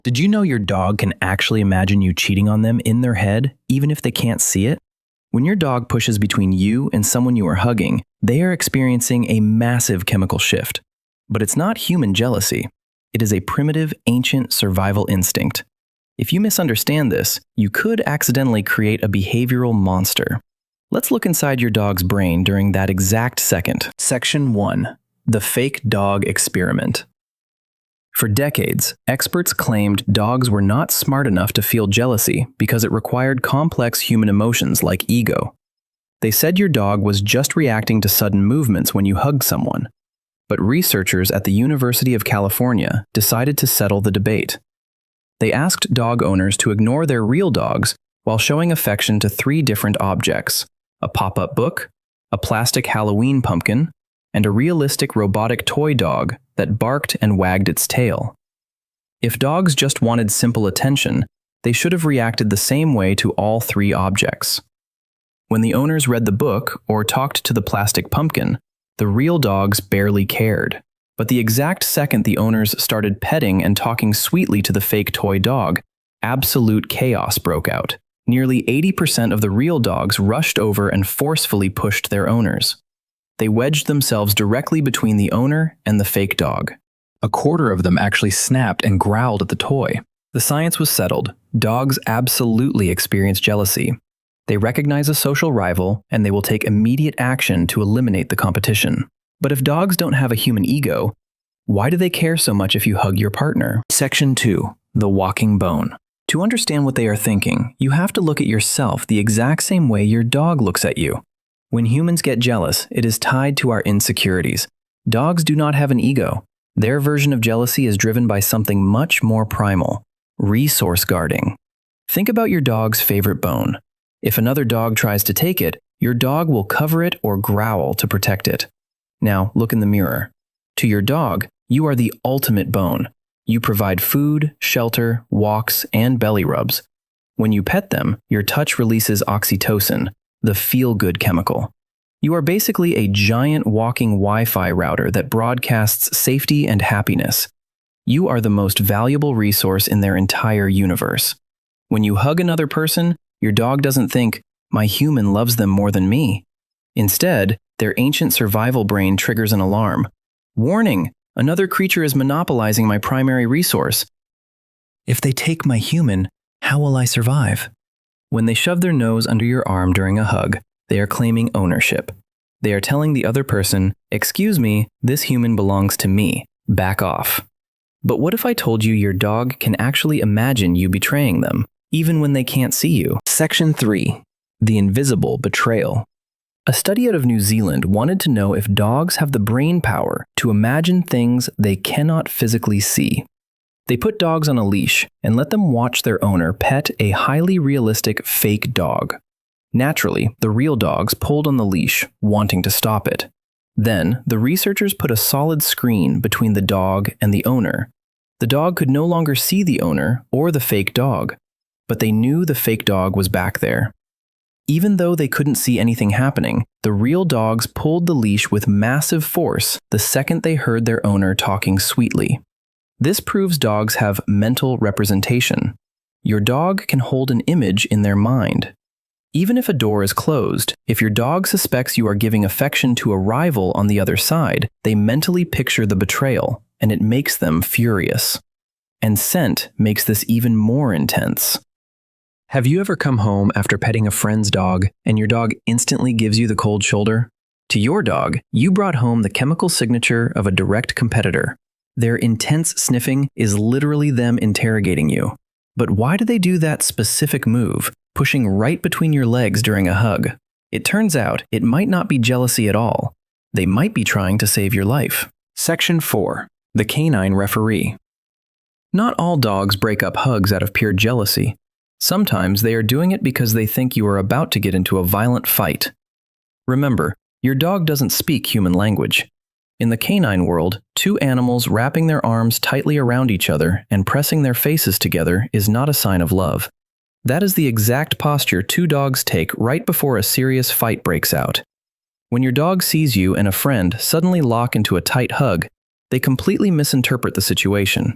Did you know your dog can actually imagine you cheating on them in their head, even if they can't see it? When your dog pushes between you and someone you are hugging, they are experiencing a massive chemical shift. But it's not human jealousy. It is a primitive, ancient survival instinct. If you misunderstand this, you could accidentally create a behavioral monster. Let's look inside your dog's brain during that exact second. Section 1. The fake dog experiment. For decades, experts claimed dogs were not smart enough to feel jealousy because it required complex human emotions like ego. They said your dog was just reacting to sudden movements when you hugged someone. But researchers at the University of California decided to settle the debate. They asked dog owners to ignore their real dogs while showing affection to 3 different objects: a pop-up book, a plastic Halloween pumpkin, and a realistic robotic toy dog that barked and wagged its tail. If dogs just wanted simple attention, they should have reacted the same way to all 3 objects. When the owners read the book or talked to the plastic pumpkin, the real dogs barely cared. But the exact second the owners started petting and talking sweetly to the fake toy dog, absolute chaos broke out. Nearly 80% of the real dogs rushed over and forcefully pushed their owners. They wedged themselves directly between the owner and the fake dog. A quarter of them actually snapped and growled at the toy. The science was settled. Dogs absolutely experience jealousy. They recognize a social rival, and they will take immediate action to eliminate the competition. But if dogs don't have a human ego, why do they care so much if you hug your partner? Section 2. The walking bone. To understand what they are thinking, you have to look at yourself the exact same way your dog looks at you. When humans get jealous, it is tied to our insecurities. Dogs do not have an ego. Their version of jealousy is driven by something much more primal: resource guarding. Think about your dog's favorite bone. If another dog tries to take it, your dog will cover it or growl to protect it. Now, look in the mirror. To your dog, you are the ultimate bone. You provide food, shelter, walks, and belly rubs. When you pet them, your touch releases oxytocin, the feel-good chemical. You are basically a giant walking Wi-Fi router that broadcasts safety and happiness. You are the most valuable resource in their entire universe. When you hug another person, your dog doesn't think, "My human loves them more than me." Instead, their ancient survival brain triggers an alarm. "Warning! Another creature is monopolizing my primary resource. If they take my human, how will I survive?" When they shove their nose under your arm during a hug, they are claiming ownership. They are telling the other person, "Excuse me, this human belongs to me. Back off." But what if I told you your dog can actually imagine you betraying them, even when they can't see you? Section 3. The invisible betrayal. A study out of New Zealand wanted to know if dogs have the brain power to imagine things they cannot physically see. They put dogs on a leash and let them watch their owner pet a highly realistic fake dog. Naturally, the real dogs pulled on the leash, wanting to stop it. Then, the researchers put a solid screen between the dog and the owner. The dog could no longer see the owner or the fake dog, but they knew the fake dog was back there. Even though they couldn't see anything happening, the real dogs pulled the leash with massive force the second they heard their owner talking sweetly. This proves dogs have mental representation. Your dog can hold an image in their mind. Even if a door is closed, if your dog suspects you are giving affection to a rival on the other side, they mentally picture the betrayal, and it makes them furious. And scent makes this even more intense. Have you ever come home after petting a friend's dog, and your dog instantly gives you the cold shoulder? To your dog, you brought home the chemical signature of a direct competitor. Their intense sniffing is literally them interrogating you. But why do they do that specific move, pushing right between your legs during a hug? It turns out it might not be jealousy at all. They might be trying to save your life. Section 4. The canine referee. Not all dogs break up hugs out of pure jealousy. Sometimes they are doing it because they think you are about to get into a violent fight. Remember, your dog doesn't speak human language. In the canine world, 2 animals wrapping their arms tightly around each other and pressing their faces together is not a sign of love. That is the exact posture 2 dogs take right before a serious fight breaks out. When your dog sees you and a friend suddenly lock into a tight hug, they completely misinterpret the situation.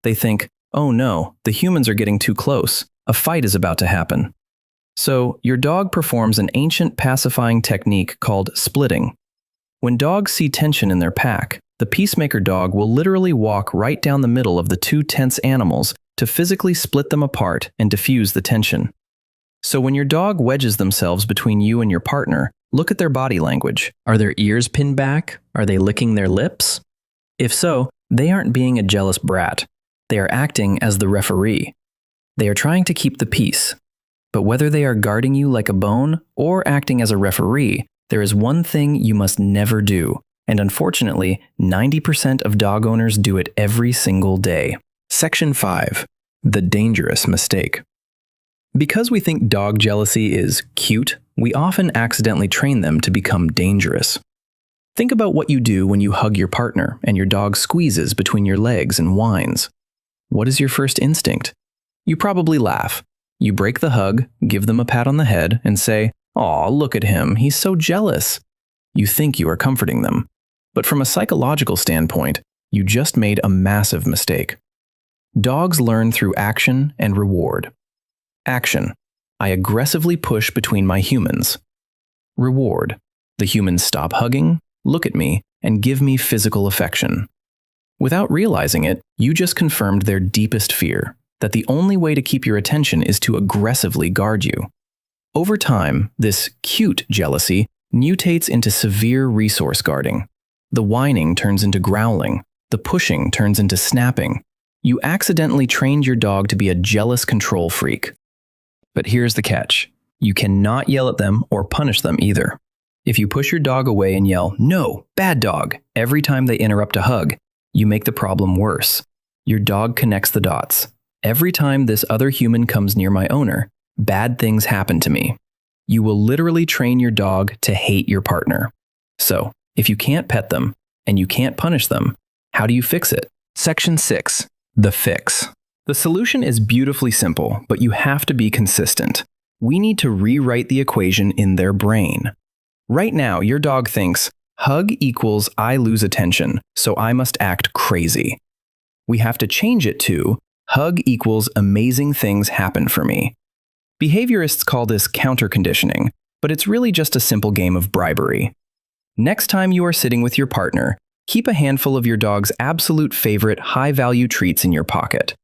They think, oh no, the humans are getting too close. A fight is about to happen. So, your dog performs an ancient pacifying technique called splitting. When dogs see tension in their pack, the peacemaker dog will literally walk right down the middle of the two tense animals to physically split them apart and diffuse the tension. So when your dog wedges themselves between you and your partner, look at their body language. Are their ears pinned back? Are they licking their lips? If so, they aren't being a jealous brat. They are acting as the referee. They are trying to keep the peace. But whether they are guarding you like a bone or acting as a referee, there is one thing you must never do, and unfortunately, 90% of dog owners do it every single day. Section 5. The dangerous mistake. Because we think dog jealousy is cute, we often accidentally train them to become dangerous. Think about what you do when you hug your partner and your dog squeezes between your legs and whines. What is your first instinct? You probably laugh. You break the hug, give them a pat on the head, and say, "Aw, look at him, he's so jealous." You think you are comforting them. But from a psychological standpoint, you just made a massive mistake. Dogs learn through action and reward. Action. I aggressively push between my humans. Reward. The humans stop hugging, look at me, and give me physical affection. Without realizing it, you just confirmed their deepest fear, that the only way to keep your attention is to aggressively guard you. Over time, this cute jealousy mutates into severe resource guarding. The whining turns into growling. The pushing turns into snapping. You accidentally trained your dog to be a jealous control freak. But here's the catch. You cannot yell at them or punish them either. If you push your dog away and yell, "No, bad dog," every time they interrupt a hug, you make the problem worse. Your dog connects the dots. Every time this other human comes near my owner, bad things happen to me. You will literally train your dog to hate your partner. So, if you can't pet them and you can't punish them, how do you fix it? Section 6. The fix. The solution is beautifully simple, but you have to be consistent. We need to rewrite the equation in their brain. Right now, your dog thinks, hug equals I lose attention, so I must act crazy. We have to change it to, hug equals amazing things happen for me. Behaviorists call this counter-conditioning, but it's really just a simple game of bribery. Next time you are sitting with your partner, keep a handful of your dog's absolute favorite high-value treats in your pocket.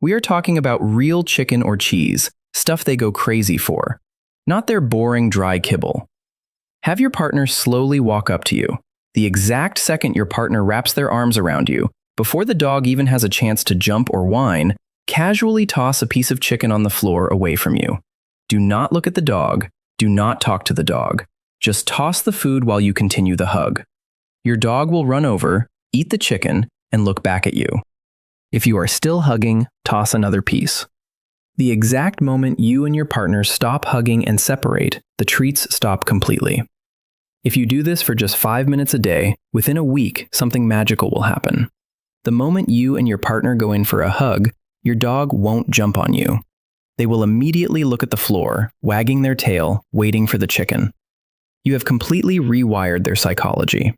We are talking about real chicken or cheese, stuff they go crazy for, not their boring dry kibble. Have your partner slowly walk up to you. The exact second your partner wraps their arms around you, before the dog even has a chance to jump or whine, casually toss a piece of chicken on the floor away from you. Do not look at the dog. Do not talk to the dog. Just toss the food while you continue the hug. Your dog will run over, eat the chicken, and look back at you. If you are still hugging, toss another piece. The exact moment you and your partner stop hugging and separate, the treats stop completely. If you do this for just 5 minutes a day, within a week, something magical will happen. The moment you and your partner go in for a hug, your dog won't jump on you. They will immediately look at the floor, wagging their tail, waiting for the chicken. You have completely rewired their psychology.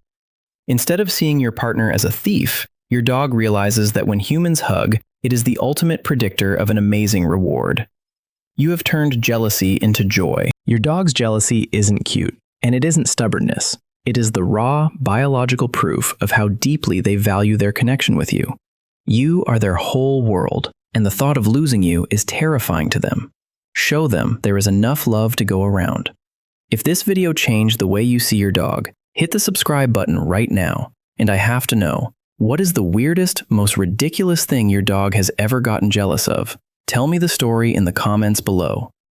Instead of seeing your partner as a thief, your dog realizes that when humans hug, it is the ultimate predictor of an amazing reward. You have turned jealousy into joy. Your dog's jealousy isn't cute, and it isn't stubbornness. It is the raw, biological proof of how deeply they value their connection with you. You are their whole world, and the thought of losing you is terrifying to them. Show them there is enough love to go around. If this video changed the way you see your dog, hit the subscribe button right now. And I have to know, what is the weirdest, most ridiculous thing your dog has ever gotten jealous of? Tell me the story in the comments below.